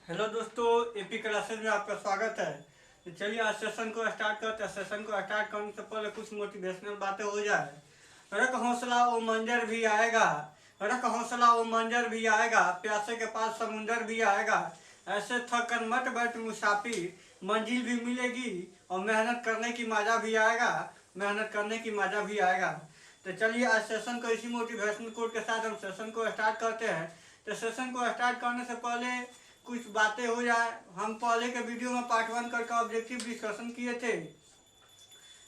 Hello दोस्तों, AP classes में आपका स्वागत है। तो चलिए आज सेशन को स्टार्ट करते हैं। सेशन को स्टार्ट करने से पहले कुछ मोटिवेशनल बातें हो जाए। रख हौसला वो मंजर भी आएगा, रख हौसला वो मंजर भी आएगा, प्यासे के पास समुंदर भी आएगा। ऐसे थक कर मत बैठ मुसाफिर, मंजिल भी मिलेगी और मेहनत करने की मजा भी आएगा, मेहनत करने की मजा भी आएगा। तो चलिए आज सेशन को इसी मोटिवेशनल कोट के साथ हम सेशन को स्टार्ट करते हैं। तो सेशन को स्टार्ट करने से पहले कुछ बातें हो जाए। हम पहले के वीडियो में पार्ट 1 करके ऑब्जेक्टिव डिस्कशन किए थे,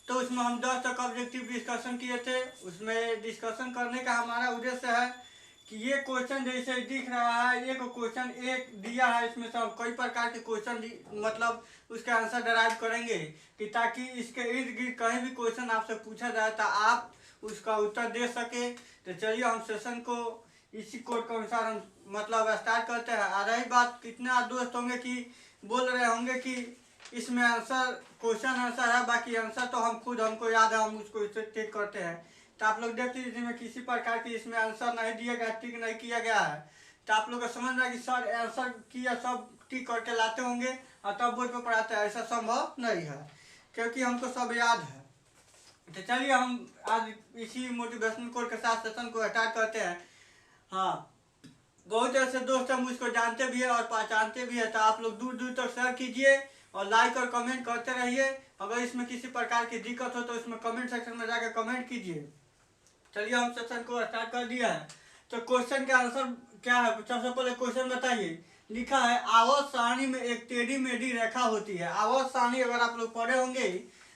तो उसमें हम 10 तक ऑब्जेक्टिव डिस्कशन किए थे। उसमें डिस्कशन करने का हमारा उद्देश्य है कि ये क्वेश्चन जैसे दिख रहा है, एक क्वेश्चन एक दिया है, इसमें से हम कई प्रकार के क्वेश्चन मतलब उसका आंसर डराइव करेंगे कि ताकि इसके इर्द गिर्द कहीं भी क्वेश्चन आपसे पूछा जाए तो आप उसका उत्तर दे सके। तो चलिए हम सेशन को इसी कोड के अनुसार हम मतलब स्टार्ट करते हैं। आ रही बात, कितने आप दोस्त होंगे कि बोल रहे होंगे कि इसमें आंसर क्वेश्चन आंसर है, बाकी आंसर तो हम खुद हमको याद है, हम उसको इससे टिक करते हैं। तो आप लोग देख लीजिए, इसमें किसी प्रकार की इसमें आंसर नहीं दिया गया, टिक नहीं किया गया है। तो आप लोग को समझ रहा है कि सर आंसर किया सब टिक करके लाते होंगे और तब बोर्ड पर पढ़ाते हैं। ऐसा संभव नहीं है क्योंकि हमको सब याद है। तो चलिए हम आज इसी मोटिवेशनल कोड के साथ सेशन को स्टार्ट करते हैं। हाँ, बहुत ऐसे दोस्त हम उसको जानते भी है और पहचानते भी है, तो आप लोग दूर दूर तक शेयर कीजिए और लाइक और कमेंट करते रहिए। अगर इसमें किसी प्रकार की दिक्कत हो तो इसमें कमेंट सेक्शन में जाकर कमेंट कीजिए। चलिए हम सेशन को स्टार्ट कर दिया है। तो क्वेश्चन का आंसर क्या है, सबसे पहले क्वेश्चन बताइए। लिखा है आवर्त सारणी में एक टेढ़ी मेढ़ी रेखा होती है। आवर्त सारणी अगर आप लोग पढ़े होंगे,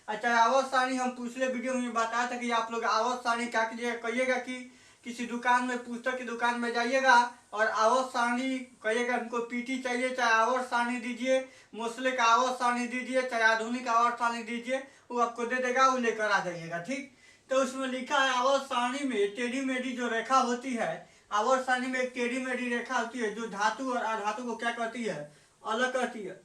अच्छा आवर्त सारणी हम पिछले वीडियो में बताया था कि आप लोग आवर्त सारणी क्या कीजिएगा, कहिएगा कि किसी दुकान में, पुस्तक की दुकान में जाइएगा और आवर्त सारणी कहिएगा हमको पीटी चाहिए, चाहे आवर्त सारणी दीजिए, मोसले का आवर्त सारणी दीजिए, चाहे आधुनिक आवर्त सारणी दीजिए, वो आपको दे देगा, वो लेकर आ जाइएगा। ठीक, तो उसमें लिखा है आवर्त सारणी में टेढ़ी मेढ़ी जो रेखा होती है, आवर्त सारणी में एक टेढ़ी मेढ़ी रेखा होती है जो धातु और अधातु को क्या करती है, अलग करती है।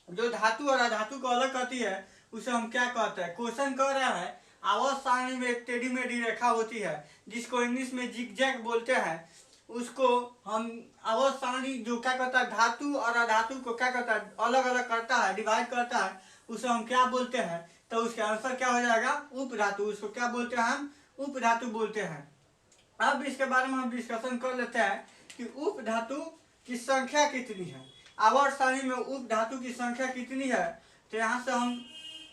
जो धातु और अधातु को अलग करती है उसे हम क्या कहते हैं। क्वेश्चन कह रहा है आवर्त सारणी में एक टेढ़ी मेढ़ी रेखा होती है जिसको इंग्लिश में जिगजैग बोलते हैं। उसको हम आवर्त सारणी जो क्या करता है, धातु और अधातु को क्या करता है, अलग अलग करता है, डिवाइड करता है, उसे हम क्या बोलते हैं। तो उसका आंसर क्या हो जाएगा, उप धातु। उसको क्या बोलते हैं, हम उप धातु बोलते हैं। अब इसके बारे में हम डिस्कशन कर लेते हैं कि उप धातु की संख्या कितनी है। आवर्त सारणी में उप धातु की संख्या कितनी है, तो यहाँ से हम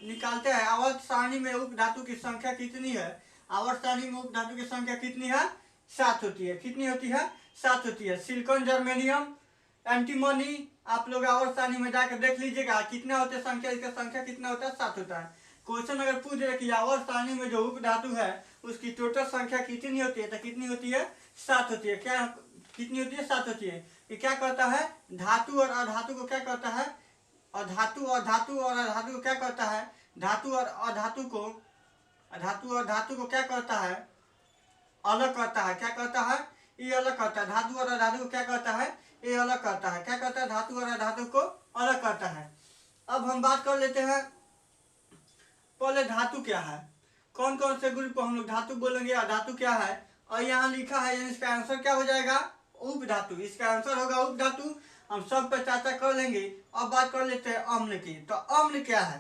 निकालते हैं आवर्त सारणी में उप धातु की संख्या कितनी है। आवर्त सारणी में उप धातु की संख्या कितनी है, 7 होती है। कितनी होती है, 7 होती है। सिलिकॉन, जर्मेनियम, एंटीमनी, आप लोग आवर्त सारणी में जाकर देख लीजिएगा कितना होता है संख्या, इसका संख्या कितना होता है, 7 होता है। क्वेश्चन अगर पूछ रहे कि आवर्त सारणी में जो उप धातु है उसकी टोटल संख्या कितनी होती है, तो कितनी होती है, 7 होती है। क्या कितनी होती है, 7 होती है। ये क्या करता है, धातु और अधातु को क्या करता है, और धातु और धातु और अधातु को क्या करता है, धातु और अधातु को, धातु और धातु को क्या करता है, अलग करता है। क्या करता है, ये अलग करता है। धातु और अधातु को क्या करता है, ये अलग करता है। क्या करता है, धातु और अधातु को अलग करता है। अब हम बात कर लेते हैं पहले धातु क्या है, कौन कौन से ग्रुप को हम लोग धातु बोलेंगे, अधातु क्या है। और यहाँ लिखा है, इसका आंसर क्या हो जाएगा, उप धातु। इसका आंसर होगा उप धातु। हम सब पे चर्चा कर लेंगे। अब बात कर लेते हैं अम्ल की। तो अम्ल क्या है,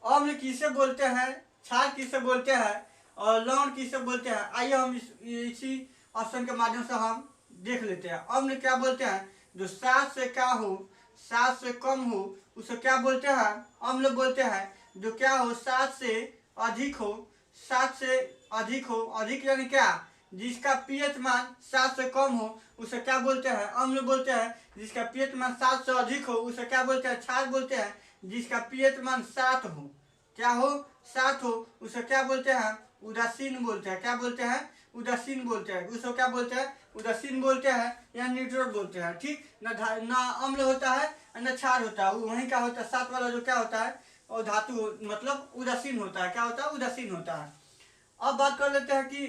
अम्ल किसे बोलते हैं, क्षार किसे बोलते हैं और लवण किसे बोलते हैं। आइए हम इसी ऑप्शन के माध्यम से हम देख लेते हैं। अम्ल क्या बोलते हैं, जो 7 से क्या हो, 7 से कम हो, उसे क्या बोलते हैं, अम्ल बोलते हैं। जो क्या हो, 7 से अधिक हो, 7 से अधिक हो, अधिक यानी क्या, जिसका पीएच मान 7 से कम हो उसे क्या बोलते हैं, अम्ल बोलते हैं। जिसका पीएच मान 7 से अधिक हो उसे क्या बोलते हैं, क्षार बोलते हैं। जिसका पीएच मान 7 हो, क्या हो, 7 हो, उसे क्या बोलते हैं, उदासीन बोलते हैं। क्या बोलते हैं, उदासीन बोलते हैं। उसको क्या बोलते हैं, उदासीन बोलते हैं या न्यूट्रल बोलते हैं। ठीक, ना अम्ल होता है न क्षार होता है, वहीं क्या होता है, 7 वाला जो क्या होता है और धातु मतलब उदासीन होता है। क्या होता है, उदासीन होता है। अब बात कर लेते हैं कि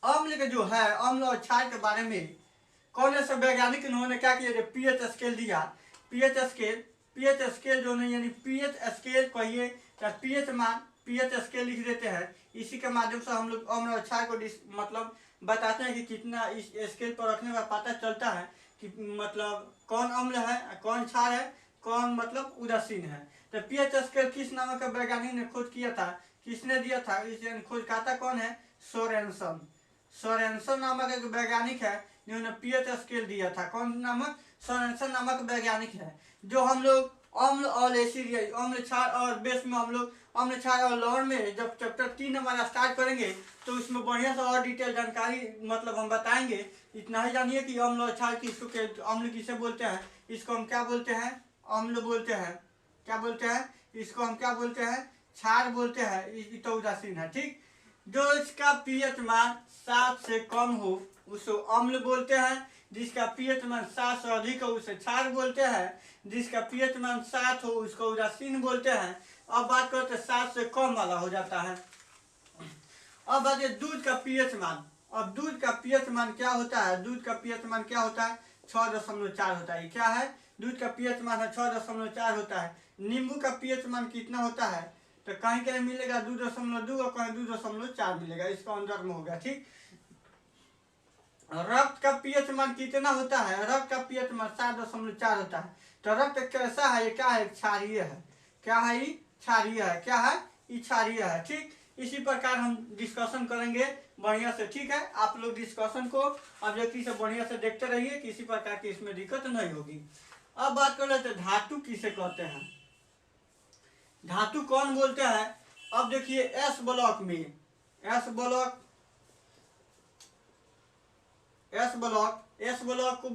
अम्ल के जो है, अम्ल और क्षार के बारे में कौन ऐसे वैज्ञानिक इन्होंने क्या किया, पीएच स्केल दिया। पीएच स्केल जो नहीं, यानी पीएच स्केल कहिए या पीएच मान, पीएच स्केल लिख देते हैं। इसी के माध्यम से हम लोग अम्ल और क्षार को मतलब बताते हैं कि कितना इस स्केल पर रखने का पता चलता है कि मतलब कौन अम्ल है, कौन क्षार है, कौन मतलब उदासीन है। तो पीएच स्केल किस नामक वैज्ञानिक ने खोज किया था, किसने दिया था, इस खोजकर्ता कौन है, सोरेनसन। सोरेनसन नामक एक वैज्ञानिक है जिन्होंने पीएच स्केल दिया था। कौन नामक, सोरेनसन नामक वैज्ञानिक है। जो हम लोग अम्ल और एसिड, अम्ल क्षार और बेस में हम लोग अम्ल क्षार और लवण में जब चैप्टर 3 हमारा स्टार्ट करेंगे तो उसमें बढ़िया से और डिटेल जानकारी मतलब हम बताएंगे। इतना ही जानिए कि अम्ल और क्षार किसको, अम्ल किसे बोलते हैं, इसको हम क्या बोलते हैं, अम्ल बोलते हैं। क्या बोलते हैं, इसको हम क्या बोलते हैं, क्षार बोलते हैं। ये तो उदासीन है, ठीक। जो इसका पीएच मान 7 से कम हो उसको अम्ल बोलते हैं। जिसका पीएच मान 7 से अधिक हो उसे क्षार बोलते हैं। जिसका पीएच मान 7 हो उसको उदासीन बोलते हैं। अब बात करते हैं 7 से कम वाला हो जाता है। अब बात दूध का पीएच मान। अब दूध का पीएच मान क्या होता है, दूध का पीएच मान क्या होता है, 6.4 होता है। क्या है, दूध का पीएच मान है 6.4 होता है। नींबू का पीएच मान कितना होता है, तो कहीं कहीं मिलेगा 2.2 और कहीं 2.4 मिलेगा, इसका अंदर में होगा, ठीक। रक्त का पीएच मान कितना होता है, रक्त का पीएच मान 7.4 होता है। तो रक्त कैसा है, ये क्या है, क्षारीय है। क्या है, ये क्षारीय है। क्या है, ये क्षारीय है, ठीक। इसी प्रकार हम डिस्कशन करेंगे बढ़िया से, ठीक है। आप लोग डिस्कशन को ऑब्जेक्टिव से बढ़िया से देखते रहिए, किसी प्रकार की इसमें दिक्कत नहीं होगी। अब बात कर लेते हैं धातु किसे कहते हैं, धातु कौन बोलते हैं। अब देखिए एस ब्लॉक में, एस ब्लॉक, एस ब्लॉक को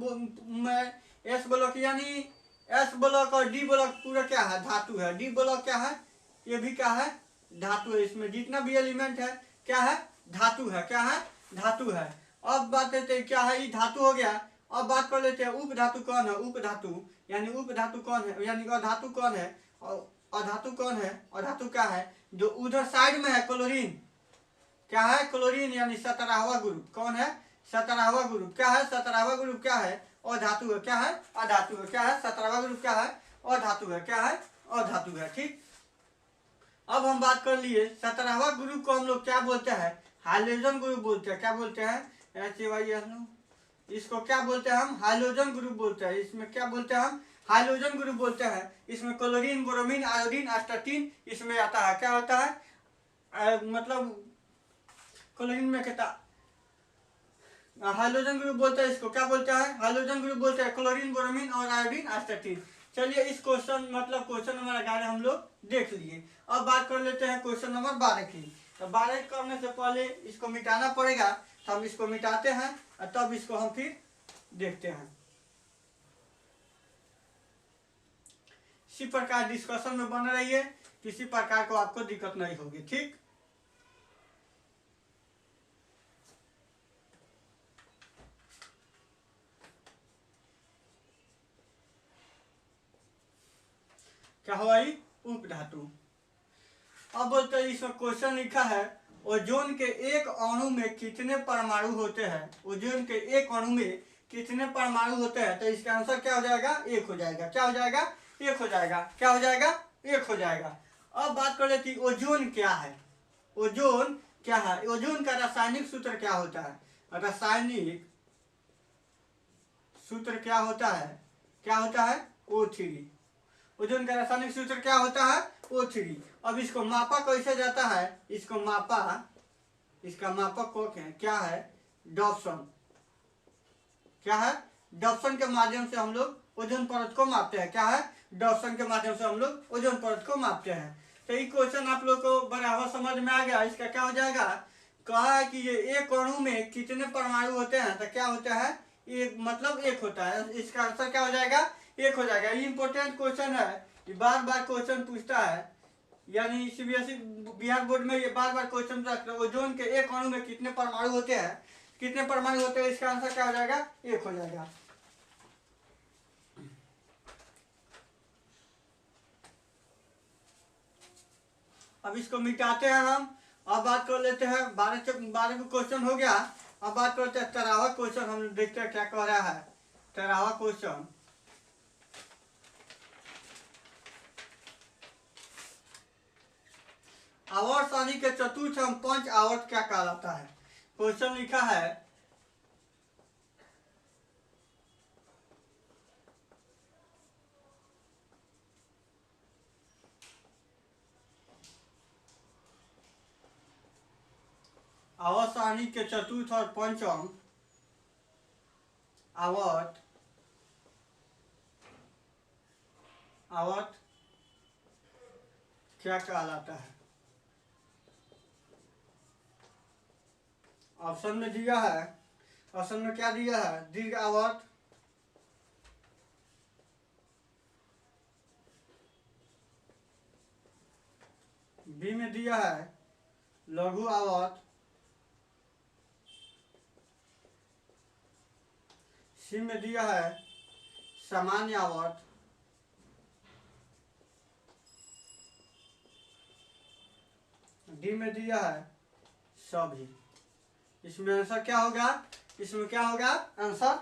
में एस ब्लॉक यानी एस ब्लॉक और डी ब्लॉक पूरा क्या है, धातु है। डी ब्लॉक क्या है, ये भी क्या है, धातु है। इसमें जितना भी एलिमेंट है क्या है, धातु है। क्या है, धातु है। अब बात करते हैं क्या है, ये धातु हो गया। अब बात कर लेते हैं उप धातु कौन है, उप धातु यानी उप धातु कौन है, यानी अधातु कौन है, और अधातु कौन है, अधातु क्या है, जो उधर साइड में है क्लोरीन। क्या है, क्लोरीन यानी 17वां ग्रुप। कौन है, 17वां ग्रुप। क्या है, 17वां ग्रुप क्या है, अधातु है। क्या है, अधातु है। क्या है, 17वां ग्रुप क्या है, अधातु है। क्या है, अधातु है, ठीक। अब हम बात कर लिए 17वां ग्रुप को हम लोग क्या बोलते हैं, हाइड्रोजन ग्रुप बोलते हैं। क्या बोलते हैं, इसको क्या बोलते हैं हम, हाइड्रोजन ग्रुप बोलते हैं। इसमें क्या बोलते हैं हम, हाइड्रोजन ग्रुप बोलते हैं। इसमें क्लोरीन, ब्रोमीन, आयोडीन, एस्टाटीन इसमें आता है। क्या होता है, मतलब क्लोरीन में कहता हाइड्रोजन ग्रुप बोलते हैं। इसको क्या बोलते हैं, हाइड्रोजन ग्रुप बोलते हैं, क्लोरीन, ब्रोमीन और आयोडीन, एस्टाटीन। चलिए इस क्वेश्चन मतलब क्वेश्चन नंबर 11 हम लोग देख लिए। अब बात कर लेते हैं क्वेश्चन नंबर 12 की। तो 12 करने से पहले इसको मिटाना पड़ेगा, तो हम इसको मिटाते हैं और तब इसको हम फिर देखते हैं। इसी प्रकार डिस्कशन में बने रहिए, किसी प्रकार को आपको दिक्कत नहीं होगी, ठीक। क्या हुआ, उप धातु। अब बोलते हैं इसमें क्वेश्चन लिखा है, ओजोन के एक अणु में कितने परमाणु होते हैं, ओजोन के एक अणु में कितने परमाणु होते हैं। तो इसका आंसर क्या हो जाएगा, एक हो जाएगा। क्या हो जाएगा, एक हो जाएगा। क्या हो जाएगा, एक हो जाएगा। अब बात कर लेते हैं ओजोन क्या है, ओजोन क्या है, ओजोन का रासायनिक सूत्र क्या होता है, रासायनिक सूत्र क्या होता है, क्या होता है, O3। ओजोन का रासायनिक सूत्र क्या होता है, O3। अब इसको मापा कैसे जाता है, इसको मापा, इसका मापक को क्या है, डॉप्सन। क्या है, डॉप्सन के माध्यम से हम लोग ओजोन परत को मापते हैं। क्या है, डॉप्सन के माध्यम से हम लोग ओजोन परत को मापते हैं। तो ये क्वेश्चन आप लोग को बराबर समझ में आ गया। इसका क्या हो जाएगा, कहा है कि ये एक अणु में कितने परमाणु होते हैं, तो क्या होता है, एक मतलब एक होता है। इसका आंसर क्या हो जाएगा, एक हो जाएगा। ये इंपॉर्टेंट क्वेश्चन है, बार बार क्वेश्चन पूछता है, यानी सीबीएसई बिहार बोर्ड में ये बार बार क्वेश्चन पूछता है, ओजोन के एक अणु में कितने परमाणु होते हैं, कितने परमाणु होते हैं। इसका आंसर क्या हो जाएगा, एक हो जाएगा। अब इसको मिटाते हैं हम। अब बात कर लेते हैं 12 क्वेश्चन हो गया। अब बात करते हैं 13वां क्वेश्चन, हम देखते हैं क्या कह रहा है 13वां क्वेश्चन। आवर्त सारणी के चतुर्थ एवं पंच आवर्त क्या कहलाता है। क्वेश्चन लिखा है आवर्त सारणी के चतुर्थ और पंचम आवर्त क्या कहलाता है। ऑप्शन में दिया है, ऑप्शन में क्या दिया है, दीर्घ आवर्त, बी में दिया है लघु आवर्त, सी में दिया है सामान्य आवर्त, डी में दिया है सभी। इसमें आंसर क्या होगा, इसमें क्या होगा आंसर।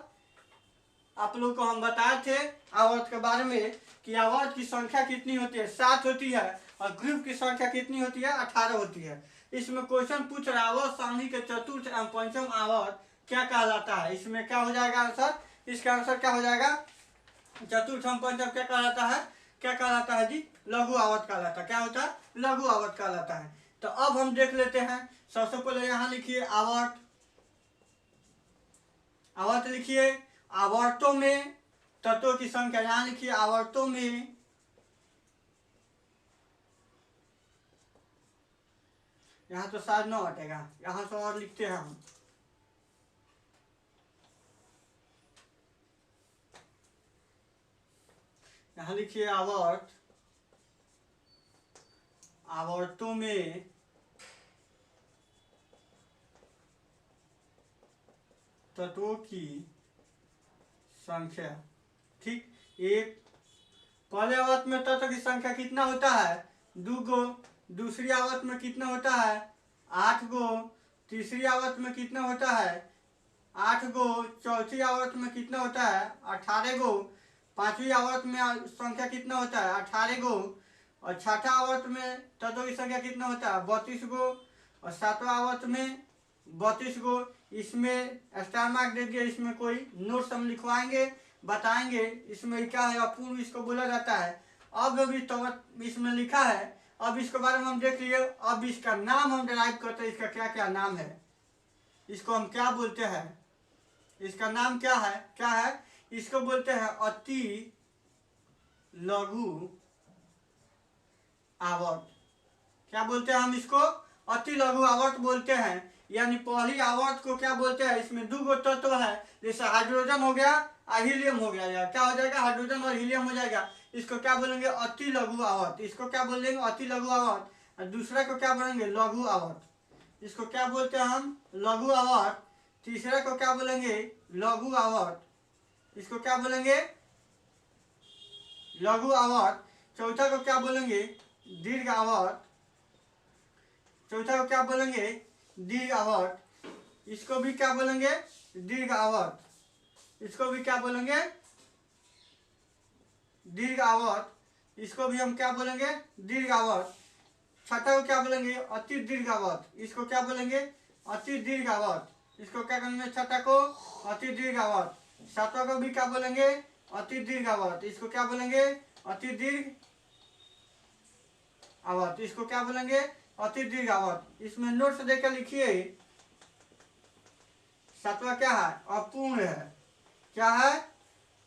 आप लोग को हम बताए थे आवर्त के बारे में कि आवर्त की संख्या कितनी होती है, 7 होती है, और ग्रुप की संख्या कितनी होती है, 18 होती है। इसमें क्वेश्चन पूछ रहा है आवर्त सारणी के चतुर्थ एवं पंचम आवर्त क्या कहलाता है। इसमें क्या हो जाएगा आंसर, इसका आंसर क्या हो जाएगा, चतुर्थ एवं पंचम क्या कहलाता है, क्या कहलाता है जी, लघु आवर्त कहलाता है। क्या होता है, लघु आवर्त कहलाता है। तो अब हम देख लेते हैं, सबसे पहले यहाँ लिखिए आवर्त, आवर्त लिखिए, आवर्तों में तत्वों की संख्या, यहाँ लिखिए आवर्तों में यहाँ तो शायद न हटेगा, यहाँ से और लिखते हैं हम, यहाँ लिखिए आवर्त, आवर्तों में तत्वों की संख्या। ठीक, एक पहले आवर्त में तत्व की संख्या कितना होता है, 2 गो, दूसरी आवर्त में कितना होता है, 8 गो, तीसरी आवर्त में कितना होता है, 8 गो, चौथी आवर्त में कितना होता है, 18 गो, पांचवी आवर्त में संख्या कितना होता है, 18 गो, और छठा आवर्त में तत्वों की संख्या कितना होता है, 32 गो, और सातवां आवर्त में 32 गो। इसमें स्टार मार्क दे दिया, इसमें कोई नोट्स हम लिखवाएंगे, बताएंगे इसमें क्या है, अपूर्ण इसको बोला जाता है। अब अभी तो इसमें लिखा है, अब इसके बारे में हम देख लिए। अब इसका नाम हम डिराइव करते हैं, इसका क्या क्या नाम है, इसको हम क्या बोलते हैं, इसका नाम क्या है, क्या है, इसको बोलते हैं अति लघु आवर्त। क्या बोलते हैं हम इसको, अति लघु आवर्त बोलते हैं। यानी पहली आवर्त को क्या बोलते हैं, इसमें 2 गो तत्व है, जैसे हाइड्रोजन हो गया और हीलियम हो गया, क्या हो जाएगा, हाइड्रोजन और हीलियम हो जाएगा। इसको क्या बोलेंगे, अति लघु आवर्त, इसको क्या बोलेंगे, अति लघु आवर्त। और दूसरा को क्या बोलेंगे, लघु आवर्त, इसको क्या बोलते हैं हम, लघु आवर्त। तीसरा को क्या बोलेंगे, लघु आवर्त, इसको क्या बोलेंगे, लघु आवर्त। चौथा को क्या बोलेंगे, दीर्घ आवर्त, चौथा को क्या बोलेंगे, दीर्घ आवर्त। इसको भी क्या बोलेंगे, दीर्घ आवर्त, इसको भी क्या बोलेंगे, दीर्घ आवर्त। इसको भी हम क्या बोलेंगे, दीर्घ आवर्त। छठा को क्या बोलेंगे, अति दीर्घ आवर्त, इसको क्या बोलेंगे, अति दीर्घ आवर्त। इसको क्या करेंगे, छठा को अति दीर्घ आवर्त। सातवां को भी क्या बोलेंगे, अति दीर्घ आवर्त, इसको क्या बोलेंगे, अति दीर्घ आवर्त, इसको क्या बोलेंगे, अति दीर्घ आवर्त। इसमें नोट्स देकर लिखिए। सातवां क्या है, अपूर्ण है, क्या है,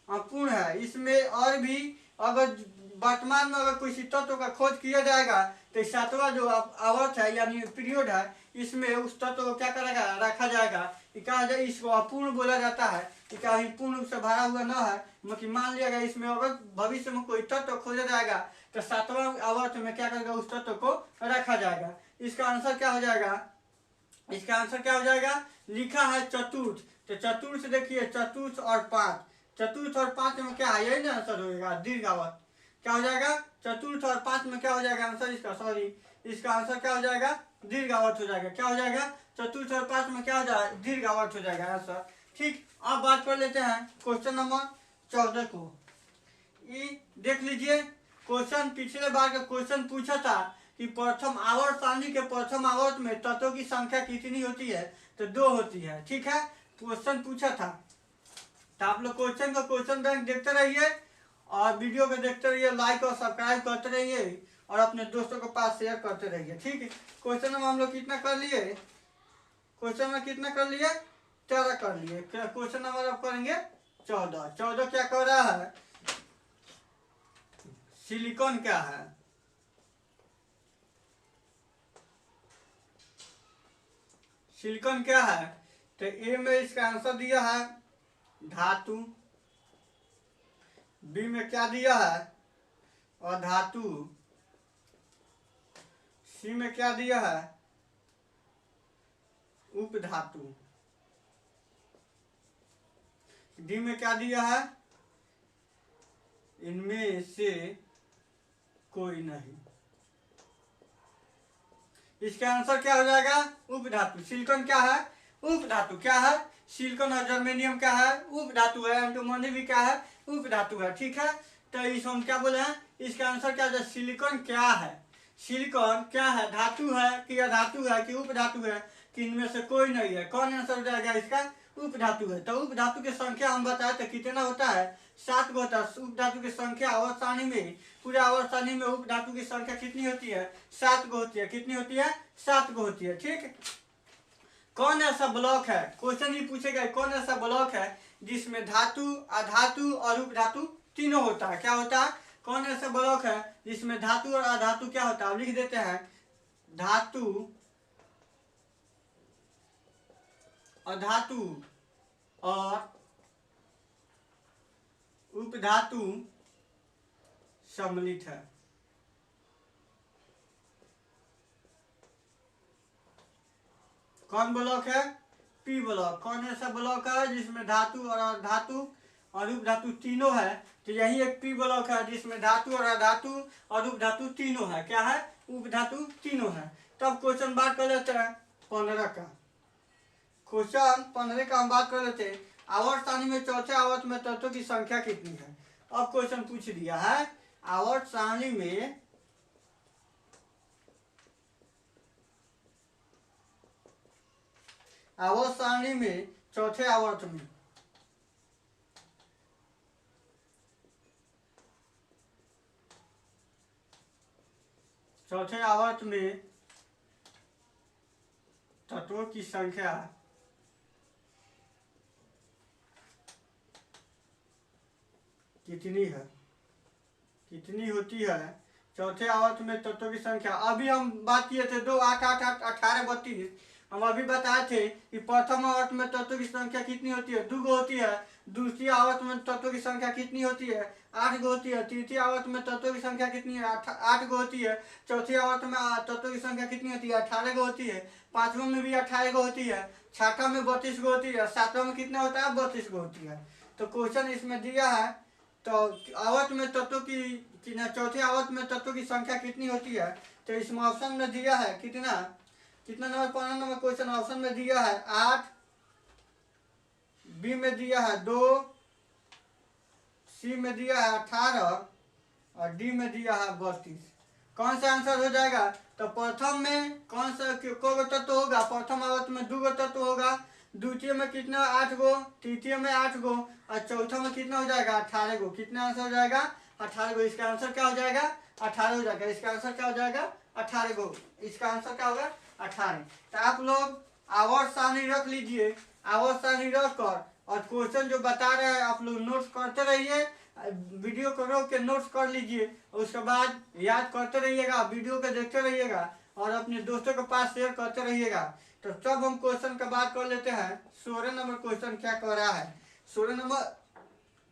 अपूर्ण है। इसमें और भी अगर वर्तमान में अगर किसी तत्व का खोज किया जाएगा तो सातवां जो आवर्त है यानी पीरियड है, इसमें उस तत्व को क्या करेगा, रखा जाएगा। कहा जाए इसको अपूर्ण बोला जाता है, कहीं पूर्ण रूप से भरा हुआ न है। मतलब मान लिया गया इसमें अगर भविष्य में कोई तत्व खोजा जाएगा तो सातवां आवर्त में क्या करेगा, उस तत्व को रखा जाएगा। इसका आंसर क्या हो जाएगा, इसका आंसर क्या हो जाएगा, लिखा है चतुर्थ। तो चतुर्थ देखिए, चतुर्थ और 5, चतुर्थ और 5 में क्या है, यही ना आंसर होगा, दीर्घ आवर्त। क्या हो जाएगा, चतुर्थ और 5 में क्या हो जाएगा आंसर इसका, सॉरी इसका आंसर क्या हो जाएगा, दीर्घ आवर्त हो जाएगा। क्या हो जाएगा, चतुर्थ और 5 में क्या हो जाएगा, दीर्घ आवर्त हो जाएगा आंसर। ठीक, अब बात कर लेते हैं क्वेश्चन नंबर 14 को। ये देख लीजिए, क्वेश्चन पिछले बार का क्वेश्चन पूछा था कि प्रथम आवर्त सारणी के प्रथम आवर्त में तत्वों की संख्या कितनी होती है। तो 2 होती है। ठीक है, क्वेश्चन पूछा था, तो आप लोग क्वेश्चन बैंक देखते रहिए और वीडियो को देखते रहिए, लाइक और सब्सक्राइब करते रहिए और अपने दोस्तों के पास शेयर करते रहिए। ठीक है, क्वेश्चन में हम लोग कितना कर लिए, क्वेश्चन में कितना कर लिए, 13 कर लिए। क्वेश्चन नंबर आप करेंगे 14। 14 क्या कर रहा है, सिलिकॉन क्या है। सिलिकॉन क्या है, तो ए में इसका आंसर दिया है धातु, बी में क्या दिया है अधातु, सी में क्या दिया है उपधातु, डी में क्या दिया है इनमें से कोई नहीं। इसका आंसर क्या हो जाएगा उपधातु। सिलिकॉन क्या है उपधातु, क्या है सिलिकॉन और जर्मेनियम क्या है उपधातु है, एंटीमोनी भी क्या है उपधातु है। ठीक है, तो इस हम क्या बोले हैं, इसका आंसर क्या है, सिलिकॉन क्या है, सिलिकॉन क्या है, धातु है कि अधातु है कि उपधातु है कि इनमें से कोई नहीं है। कौन आंसर हो जाएगा इसका उपधातु है। तो उपधातु की संख्या हम बताए तो कितना होता है 7 को होता है। उपधातु की संख्या आवर्त सारणी में, पूरे आवर्त सारणी में उपधातु की संख्या कितनी होती है 7 को होती है। कितनी होती है 7 को होती है। ठीक, कौन ऐसा ब्लॉक है, क्वेश्चन ही पूछेगा कौन ऐसा ब्लॉक है जिसमें धातु अधातु और उपधातु तीनों होता है। क्या होता है, कौन ऐसा ब्लॉक है जिसमें धातु और अधातु क्या होता है, लिख देते हैं धातु अधातु और उपधातु सम्मिलित है। कौन ब्लॉक है पी ब्लॉक। कौन ऐसा ब्लॉक है जिसमें धातु और अधातु और उपधातु तीनों है, तो यही एक पी ब्लॉक है जिसमें धातु और अधातु और उपधातु तीनों है। क्या है उपधातु तीनों है। तब क्वेश्चन बात कर लेते हैं 15 का। क्वेश्चन 15 का हम बात कर लेते हैं, आवर्त सारणी में चौथे आवर्त में तत्वों की संख्या कितनी है। अब क्वेश्चन पूछ दिया है आवर्त सारणी में चौथे आवर्त में तत्वों की संख्या कितनी है, कितनी होती है चौथे आवर्त में तत्वों की संख्या। अभी हम बात किए थे 2 8 8 8 18 32। हम अभी बताए थे कि प्रथम आवर्त में तत्वों की संख्या कितनी होती है 2 होती है। दूसरी आवर्त में तत्वों की संख्या कितनी होती है 8 होती है। तृतीय आवर्त में तत्वों की संख्या कितनी है 8 होती है। चौथी आवर्त में तत्वों की संख्या कितनी होती है 18 होती है। पांचवें में भी 18 होती है। छठा में 32 होती है। सातवें में कितना होता है 32 होती है। तो क्वेश्चन इसमें दिया है, तो आवर्त में तत्वों की चौथे आवर्त में तत्वों की संख्या कितनी होती है, तो इसमें ऑप्शन में दिया है कितना नंबर 15 नंबर क्वेश्चन ऑप्शन में दिया है 8, बी में दिया है 2, सी में दिया है 18 और डी में दिया है 32। कौन सा आंसर हो जाएगा, तो प्रथम में कौन सा को तत्व होगा, प्रथम आवर्त में 2 तत्व होगा, द्वितीय में कितना 8 गो, तृतीय में 8 गो और चौथा में कितना हो जाएगा 18 गो। कितना आंसर हो जाएगा 18 गो। इसका आंसर क्या हो जाएगा 18 हो जाएगा। इसका आंसर क्या हो जाएगा 18 गो। इसका आंसर क्या होगा 18। तो आप लोग आवर्त सारणी रख लीजिए, आवर्त सारणी रख कर और क्वेश्चन जो बता रहे हैं आप लोग नोट्स करते रहिए, वीडियो को रोक के नोट्स कर लीजिए और उसके बाद याद करते रहिएगा, वीडियो को देखते रहिएगा और अपने दोस्तों के पास शेयर करते रहिएगा। तो तब हम क्वेश्चन का बात कर लेते हैं 16 नंबर क्वेश्चन क्या कह रहा है। 16 नंबर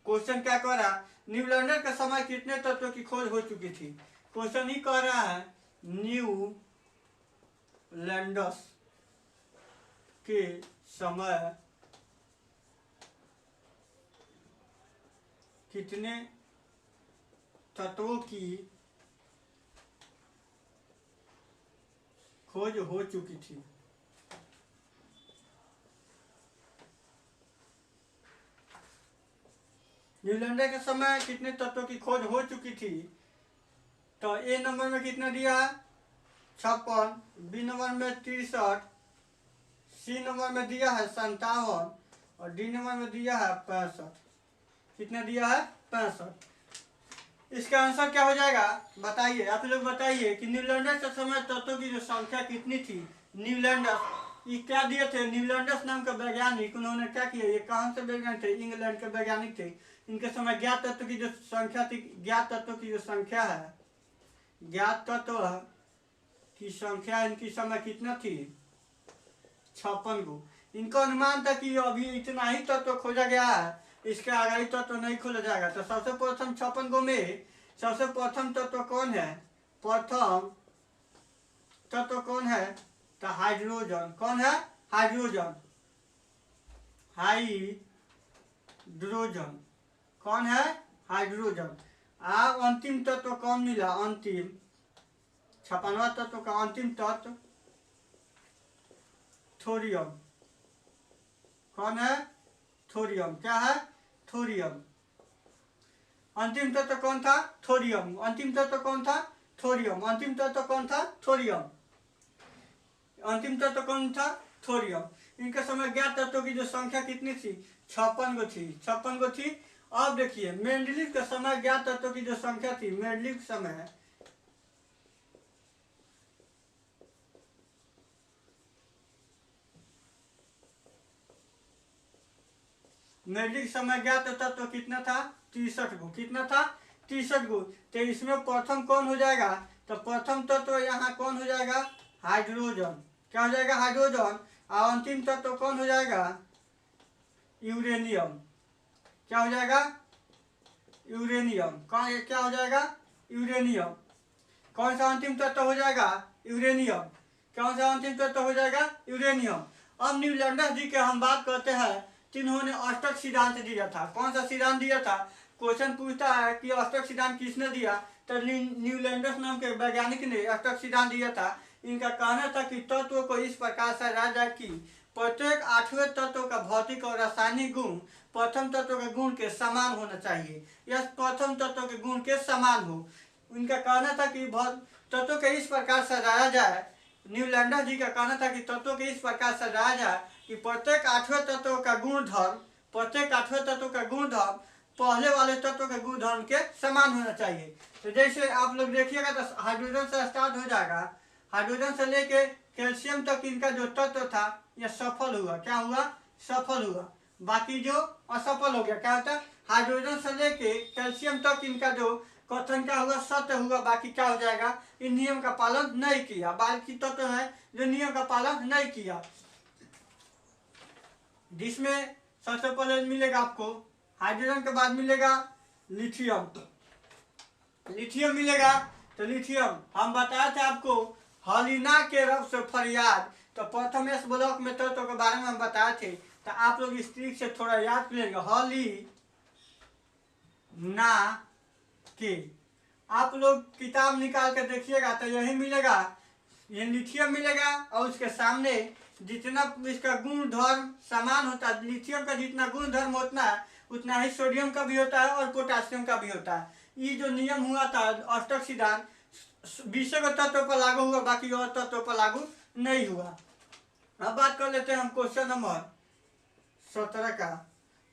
क्वेश्चन क्या कह रहा है, न्यूलैंडर के समय कितने तत्वों की खोज हो चुकी थी। क्वेश्चन ही कह रहा है न्यूलैंडर्स के समय कितने तत्वों की खोज हो चुकी थी। न्यूलैंडर के समय कितने तत्वों की खोज हो चुकी थी, तो ए नंबर में कितना दिया 56, बी नंबर में 63, सी नंबर में दिया है 57 और डी नंबर में दिया है 65। कितना दिया है? 65। इसका आंसर क्या हो जाएगा बताइए, आप लोग बताइए कि न्यूलैंडस के समय तत्वों की जो संख्या कितनी थी। न्यूलैंडस ये क्या दिए थे? न्यूलैंडस नाम का वैज्ञानिक, उन्होंने क्या किया, ये कहाँ से वैज्ञानिक थे? इंग्लैंड के वैज्ञानिक थे। इनके समय ज्ञात तत्व की जो संख्या थी, ज्ञात तत्वों की जो संख्या है, ज्ञात तत्व की संख्या इनकी समय कितना थी? 56 गो। इनका अनुमान था कि अभी इतना ही तत्व खोजा गया है, इसके आगे तत्व नहीं खोला जाएगा। तो सबसे प्रथम 56 गो में सबसे प्रथम तत्व कौन है? प्रथम तत्व कौन है? तो हाइड्रोजन। कौन है? हाइड्रोजन। हाइड्रोजन कौन है? हाइड्रोजन। अंतिम तत्व कौन मिला? अंतिम 56वां तत्व का अंतिम तत्व थोरियम। कौन है? थोरियम। क्या है? थोरियम। अंतिम तत्व कौन था? थोरियम। अंतिम तत्व कौन था? थोरियम। अंतिम तत्व कौन था? थोरियम। अंतिम तत्व कौन था? थोरियम। इनके समय ज्ञात तत्वों की जो संख्या कितनी थी? 56 गो थी। 56 गो थी। अब देखिए मेंडलीव के समय ज्ञात तत्वों की जो संख्या थी, मेंडलीव समय मेंडलीव समय ज्ञात तत्व कितना था? 63 गो। कितना था? 63 गो। तो इसमें प्रथम कौन हो जाएगा? तो प्रथम तत्व यहाँ कौन हो जाएगा? हाइड्रोजन। क्या हो जाएगा? हाइड्रोजन। और अंतिम तत्व कौन हो जाएगा? यूरेनियम। क्या हो जाएगा? यूरेनियम। कौन क्या हो जाएगा? यूरेनियम। कौन सा अंतिम तत्व हो जाएगा? यूरेनियम। कौन सा अंतिम तत्व हो जाएगा? यूरेनियम। अब न्यूलैंडस जी के हम बात करते हैं, जिन्होंने अष्टक सिद्धांत दिया था। कौन सा सिद्धांत दिया था? क्वेश्चन पूछता है कि अष्टक सिद्धांत किसने दिया? तो न्यूलैंडस नाम के वैज्ञानिक ने अष्टक सिद्धांत दिया था। इनका कहना था कि तत्व को इस प्रकार से सराहा जाए कि प्रत्येक 8वें तत्व का भौतिक और रासायनिक गुण प्रथम तत्व के गुण के समान होना चाहिए। यह प्रथम तत्व के गुण के समान हो। उनका कहना था कि तत्व के इस प्रकार सजाया जाए। न्यूलैंडस जी का कहना था कि तत्व के इस प्रकार सजाया जाए कि प्रत्येक 8वें तत्व का गुणधर्म, प्रत्येक 8वें तत्व का गुणधर्म पहले वाले तत्व के गुणधर्म के समान होना चाहिए। तो जैसे आप लोग देखिएगा तो हाइड्रोजन से स्टार्ट हो जाएगा। हाइड्रोजन से लेके कैल्शियम तक इनका जो तत्व था यह सफल हुआ। क्या हुआ? सफल हुआ। बाकी जो असफल हो गया। क्या होता है? हाइड्रोजन से लेके कैल्शियम तक इनका जो कथन क्या हुआ? सत्य हुआ। बाकी क्या हो जाएगा? इन नियम का पालन नहीं किया। बाकी तत्व है जो नियम का पालन नहीं किया, जिसमें सबसे पहले मिलेगा आपको हाइड्रोजन के बाद मिलेगा लिथियम। लिथियम मिलेगा। तो लिथियम हम बताए थे आपको, हलीना के रब से फरियाद। तो प्रथम एस ब्लॉक में तत्व के बारे में हम बताए थे। तो आप लोग इस ट्रिक से थोड़ा याद कर लेंगे। हली ना के आप लोग किताब निकाल के देखिएगा तो यही मिलेगा, ये लिथियम मिलेगा। और उसके सामने जितना इसका गुण धर्म समान होता है, लिथियम का जितना गुण धर्म होता है उतना ही सोडियम का भी होता है और पोटासियम का भी होता है। ये जो नियम हुआ था अष्टक सिद्धांत 20 तत्व पर लागू हुआ, बाकी और तत्वों पर लागू नहीं हुआ। अब बात कर लेते हैं हम क्वेश्चन नंबर 17 का।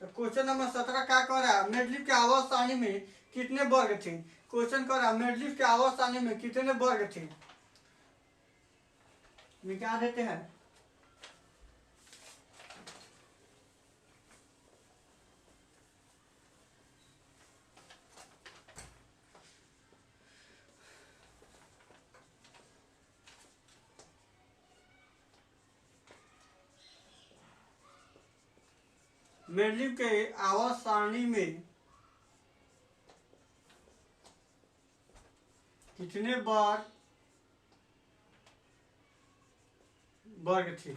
तो क्वेश्चन नंबर 17 क्या कह रहा है? मेंडलीव के आवर्त सारणी में कितने वर्ग थे? क्वेश्चन कर रहा है मेंडलीव के आवर्त सारणी में कितने वर्ग थे? निकाल देते हैं। मेंडलीव के आवर्त सारणी में कितने वर्ग थे?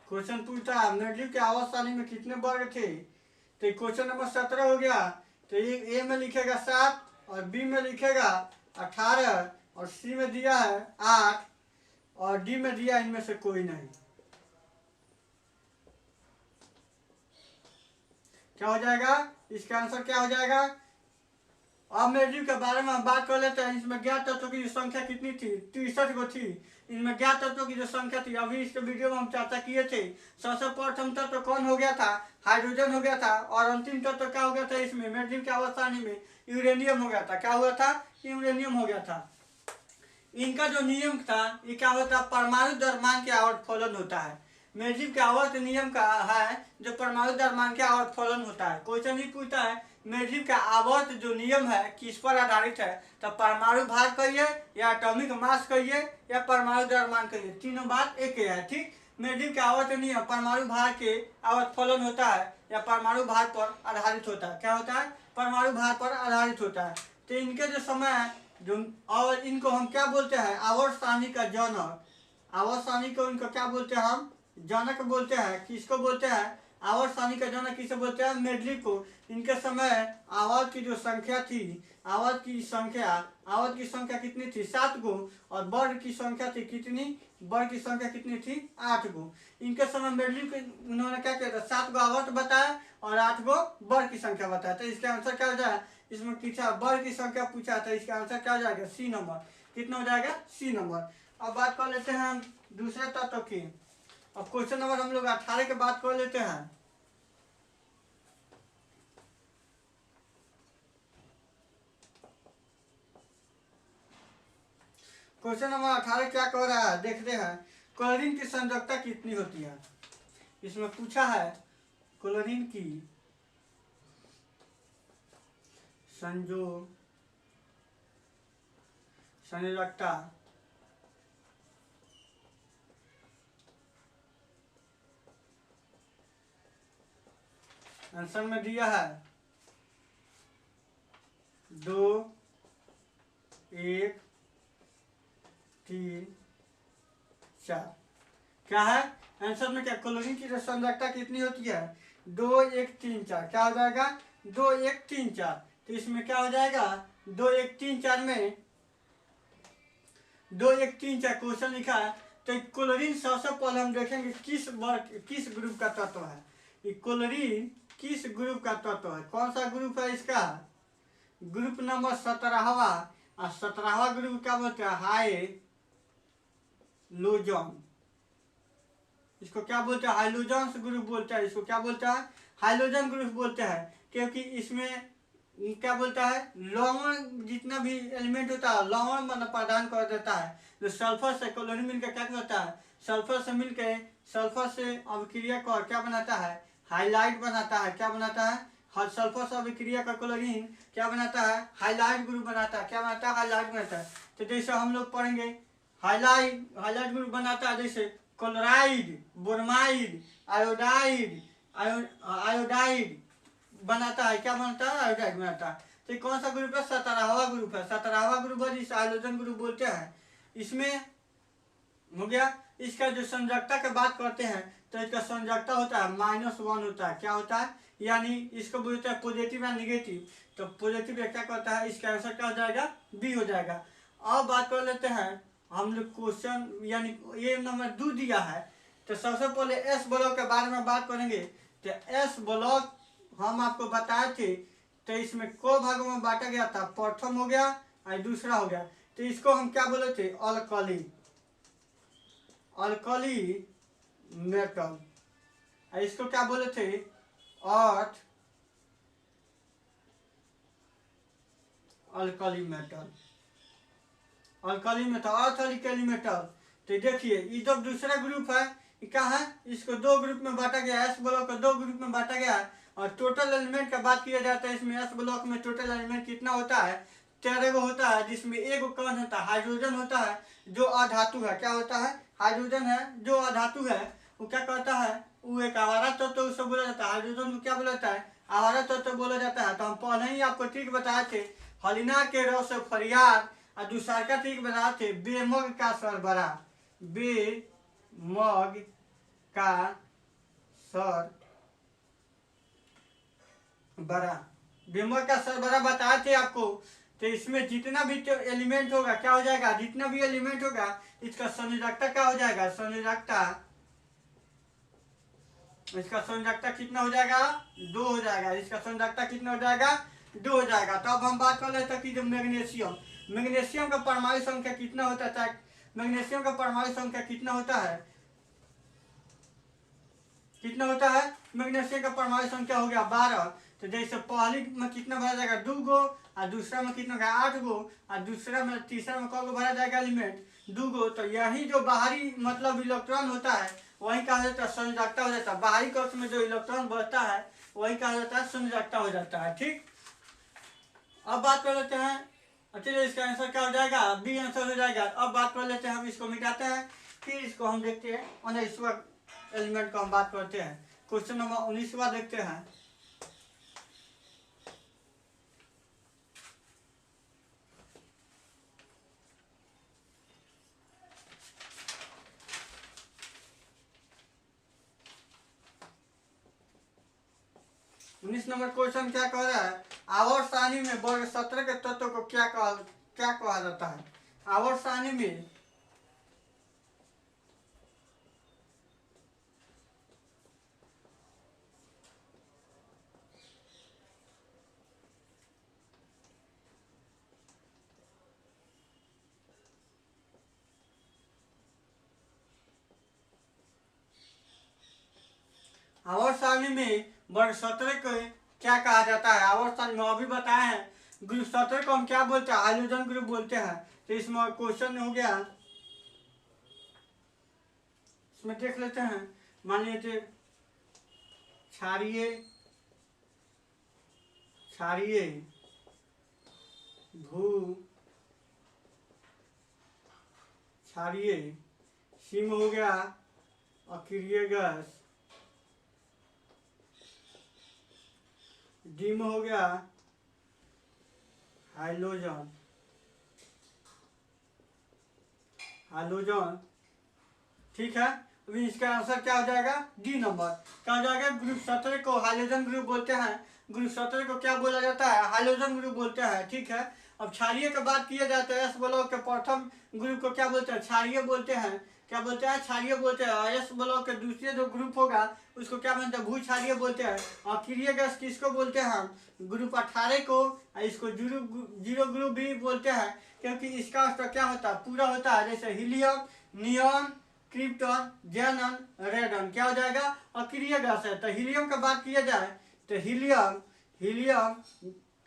क्वेश्चन पूछता है मेंडलीव के आवर्त सारणी में कितने वर्ग थे। तो क्वेश्चन नंबर 17 हो गया। तो ए में लिखेगा 7 और बी में लिखेगा 18 और सी में दिया है 8 और डी में दिया इनमें से कोई नहीं। क्या हो जाएगा? इसका आंसर क्या हो जाएगा? अब मेढ्रीव के बारे में हम बात कर लेते हैं। इसमें ज्ञात तत्वों की संख्या कितनी थी? 63 को थी। इनमें ज्ञात तत्वों की जो संख्या थी, अभी इसके वीडियो में हम चर्चा किए थे। सबसे प्रथम तत्व कौन हो गया था? हाइड्रोजन हो गया था। और अंतिम तत्व क्या हो गया था इसमें मेढ्रीव की अवस्था में? यूरेनियम हो गया था। क्या हुआ था? यूरेनियम हो गया था। इनका जो नियम था ये क्या होता है? परमाणु द्रव्यमान के आवर्त फलन होता है। मेढ्रीव के आवर्त नियम का है जो परमाणु द्रव्यमान के आवर्त फलन होता है। क्वेश्चन ही पूछता है मेढ्रीव का आवर्त जो नियम है किस पर आधारित है? तो परमाणु भार कहिए या एटॉमिक मास कहिए या परमाणु द्रव्यमान कहिए, तीनों बात एक ही है। ठीक, मेढ्रीव के आवर्त नियम परमाणु भार के आवर्त फलन होता है या परमाणु भार पर आधारित होता है। क्या होता है? परमाणु भार पर आधारित होता है। तो इनके जो समय है जो, और इनको हम क्या बोलते हैं? आवर्त सारणी का जनक। आवर्त सारणी को इनको क्या बोलते हैं? हम जनक बोलते हैं। किसको बोलते हैं? आवर्त सारणी का जनक किसे बोलते हैं? मेढ्रीव को। इनके समय आवर्त की जो संख्या थी, आवर्त की संख्या कितनी थी? 7 गो। और वर्ग की संख्या थी कितनी? वर्ग की संख्या कितनी थी? 8 गो। इनके समय मेढ्रीव को उन्होंने क्या किया था? 7 गो आवर्त बताया और 8 गो वर्ग की संख्या बताया। तो इसका आंसर क्या हो जाए? इसमें पूछा वर्ग की संख्या पूछा था, इसका आंसर क्या हो जाएगा? C number. कितना हो जाएगा? C number. अब बात कर लेते हैं हम दूसरे तत्व की। अब क्वेश्चन नंबर हम लोग 18 के बात कर लेते हैं। क्वेश्चन नंबर 18 क्या कह रहा है देखते हैं। क्लोरीन की संयोजकता कितनी होती है? इसमें पूछा है क्लोरीन की संयोजकता आंसर में दिया है 2, 1, 3, 4। क्या है आंसर में? क्या क्लोरीन की संयोजकता कितनी होती है? 2, 1, 3, 4। क्या हो जाएगा? 2, 1, 3, 4। तो इसमें क्या हो जाएगा? 2, 1, 3, 4 में 2, 1, 3, 4 क्वेश्चन लिखा है। तो क्लोरीन सबसे पहले हम देखेंगे किस ग्रुप का तत्व है। ये क्लोरीन किस ग्रुप का तत्व है? कौन सा ग्रुप है इसका? ग्रुप नंबर 17वां। और 17वां ग्रुप क्या बोलते हैं? हाइलोजन। इसको क्या बोलते हैं? हाइलोजन ग्रुप बोलते हैं। इसको क्या बोलते हैं? हाइलोजन ग्रुप बोलते हैं। क्योंकि इसमें क्या बोलता है? लवण जितना भी एलिमेंट होता है लवण प्रदान कर देता है। जो सल्फर से क्लोरीन मिलकर क्या करता है? सल्फर से अभिक्रिया कर क्या बनाता है? हाइलाइट बनाता है। क्या बनाता है? सल्फर से अभिक्रिया का क्लोरीन क्या बनाता है? हाइलाइट ग्रुप बनाता है। क्या बनाता है? हाइलाइट बनाता है। तो जैसे हम लोग पढ़ेंगे हाइलाइट ग्रुप बनाता है जैसे क्लोराइड, ब्रोमाइड, आयोडाइड बनाता है। क्या बनता है? आयोडाइड बनाता है। तो कौन सा ग्रुप है? 17वां ग्रुप है। 17वां ग्रुप है जिसे हाइलोजन ग्रुप बोलते हैं। इसमें हो गया। इसका जो संयोजकता की बात करते हैं तो इसका संयोजकता होता है -1 होता है। क्या होता है? यानी इसको बोलते हैं पॉजिटिव या निगेटिव। तो पॉजिटिव क्या करता है? इसका आंसर क्या हो जाएगा? बी हो जाएगा। अब बात कर लेते हैं हम लोग क्वेश्चन यानी ये नंबर 2 दिया है। तो सबसे पहले एस ब्लॉक के बारे में बात करेंगे। तो एस ब्लॉक हम आपको बताए थे। तो इसमें को भागों में बांटा गया था? प्रथम हो गया और दूसरा हो गया। तो इसको हम क्या बोले थे? Alkali metal. और इसको क्या बोले थे? अर्थ अल्कली मेटल। अर्थ अल्कली मेटल। तो देखिए ये जो दूसरा ग्रुप है क्या है? इसको 2 ग्रुप में बांटा गया। एस ब्लॉक को 2 ग्रुप में बांटा गया। और टोटल एलिमेंट का बात किया जाता है इसमें एस ब्लॉक में टोटल एलिमेंट कितना होता है? 13 गो होता है। जिसमें एक कौन होता है? हाइड्रोजन होता है जो अधातु है। क्या होता है? हाइड्रोजन है जो अधातु है। वो क्या करता है? वो एक आवारा तत्व उसको बोला जाता है। हाइड्रोजन को क्या बोला जाता है? आवारा तत्व बोला जाता है। तो हम पहले ही आपको ठीक बताए थे हलिना के रस फरियाद और दूसरा का ठीक बताए थे बेमग का सरबरा। बेमग का सरबरा। बेमग का सरबरा बताए थे आपको। तो इसमें जितना भी एलिमेंट होगा क्या हो जाएगा? जितना भी एलिमेंट होगा इसका संयोजकता क्या हो जाएगा? इसका संयोजकता कितना हो जाएगा? 2 हो जाएगा। इसका संयोजकता कितना हो जाएगा? 2 हो जाएगा। तो अब हम बात कर लेते हैं कि जो मैग्नीशियम, मैग्नीशियम का परमाणु संख्या कितना होता है, मैग्नीशियम का परमाणु संख्या कितना होता है, कितना होता है, मैग्नीशियम का परमाणु संख्या हो गया 12। तो जैसे पहली में कितना भरा जाएगा 2 गो, और दूसरा में कितना होगा 8 गो, और दूसरा में तीसरा में कौन गो भरा जाएगा एलिमेंट 2 गो। तो यही जो बाहरी मतलब इलेक्ट्रॉन होता है वही कहा जाता है संयोजकता हो जाता है। बाहरी कक्ष में जो इलेक्ट्रॉन बढ़ता है वही कहा जाता है संयोजकता हो जाता है। ठीक, अब बात कर लेते हैं, चलिए इसका आंसर क्या हो जाएगा, बी आंसर हो जाएगा। अब बात कर लेते हैं, हम इसको मिटाते हैं, फिर इसको हम देखते हैं 19वां एलिमेंट को हम बात करते हैं। क्वेश्चन नंबर 19वां देखते हैं। उन्नीस नंबर क्वेश्चन क्या कह रहा है, आवर्त सारणी में वर्ग 17 के तत्व को क्या कहा जाता है। आवर्त सारणी में आवर्त सारणी में वर्ग 17 को क्या कहा जाता है। आवर्त सारणी में अभी बताए हैं, ग्रुप 17 को हम क्या बोलते हैं, हाइड्रोजन ग्रुप बोलते हैं। तो इसमें क्वेश्चन हो गया, इसमें देख लेते हैं, मान लीजिए क्षारीय, क्षारीय, भू क्षारीय, सी में हो गया अक्रिय गैस, डी में हो गया हाइड्रोजन, हाइड्रोजन। ठीक है, अभी इसका आंसर क्या हो जाएगा, डी नंबर। क्या हो जाएगा, ग्रुप 17 को हाइड्रोजन ग्रुप बोलते हैं। ग्रुप 17 को क्या बोला जाता है, हाइड्रोजन ग्रुप बोलते हैं। ठीक है, अब क्षारीय की बात किया जाता है, एस ब्लॉक के प्रथम ग्रुप को क्या बोलते हैं, क्षारीय बोलते हैं। क्या बोलते हैं, क्षारीय बोलते हैं। एस ब्लॉक के दूसरे जो ग्रुप होगा उसको क्या बोलते हैं, भू क्षारीय बोलते हैं। और अक्रिय गैस किसको बोलते हैं, ग्रुप 18 को, इसको जीरो ग्रुप भी बोलते हैं, क्योंकि इसका क्या होता है, पूरा होता है, जैसे हीलियम, नियॉन, क्रिप्टॉन, जेनन, रेडन। क्या हो जाएगा, अक्रिय गैस है। तो हीलियम का बात किया जाए तो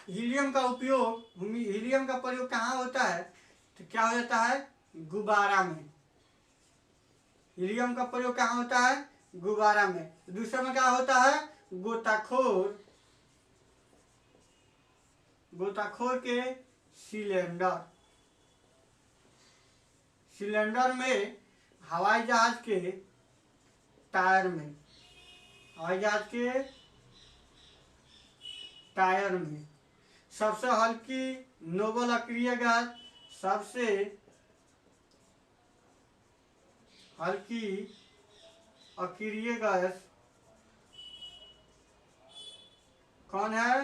हीलियम का उपयोग, हीलियम का प्रयोग कहाँ होता है, तो क्या हो जाता है, गुब्बारा में। हीलियम का प्रयोग कहाँ होता है, गुब्बारा में। दूसरा में क्या होता है, गोताखोर, गोताखोर के सिलेंडर, सिलेंडर में, हवाई जहाज के टायर में, हवाई जहाज के टायर में। सबसे हल्की नोबल अक्रिय गैस, सबसे हल्की अक्रिय गैस कौन है,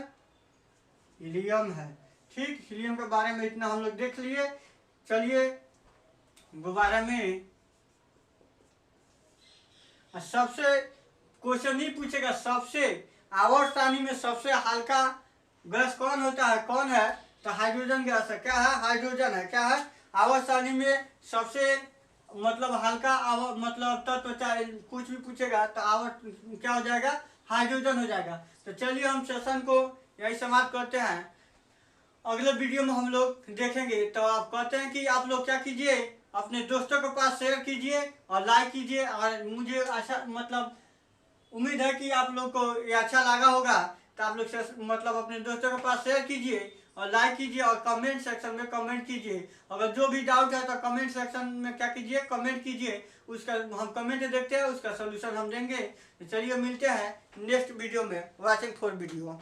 हीलियम है। ठीक, हीलियम के बारे में इतना हम लोग देख लिए। चलिए गुब्बारा में सबसे क्वेश्चन नहीं पूछेगा, सबसे आवर्त सारणी में सबसे हल्का गैस कौन होता है, कौन है, तो हाइड्रोजन गैस है। क्या है, हाइड्रोजन है। क्या है, आवर्त सारणी में सबसे मतलब हल्का मतलब तत्व, चाहे कुछ भी पूछेगा तो आवर्त क्या हो जाएगा, हाइड्रोजन हो जाएगा। तो चलिए हम सेशन को यही समाप्त करते हैं। अगले वीडियो में हम लोग देखेंगे। तो आप कहते हैं कि आप लोग क्या कीजिए, अपने दोस्तों के पास शेयर कीजिए और लाइक कीजिए। और मुझे अच्छा मतलब उम्मीद है कि आप लोग को ये अच्छा लगा होगा। तो आप लोग मतलब अपने दोस्तों के पास शेयर कीजिए और लाइक कीजिए और कमेंट सेक्शन में कमेंट कीजिए। अगर जो भी डाउट है तो कमेंट सेक्शन में क्या कीजिए, कमेंट कीजिए। उसका हम कमेंट देखते हैं, उसका सोल्यूशन हम देंगे। तो चलिए मिलते हैं नेक्स्ट वीडियो में। Watching for video.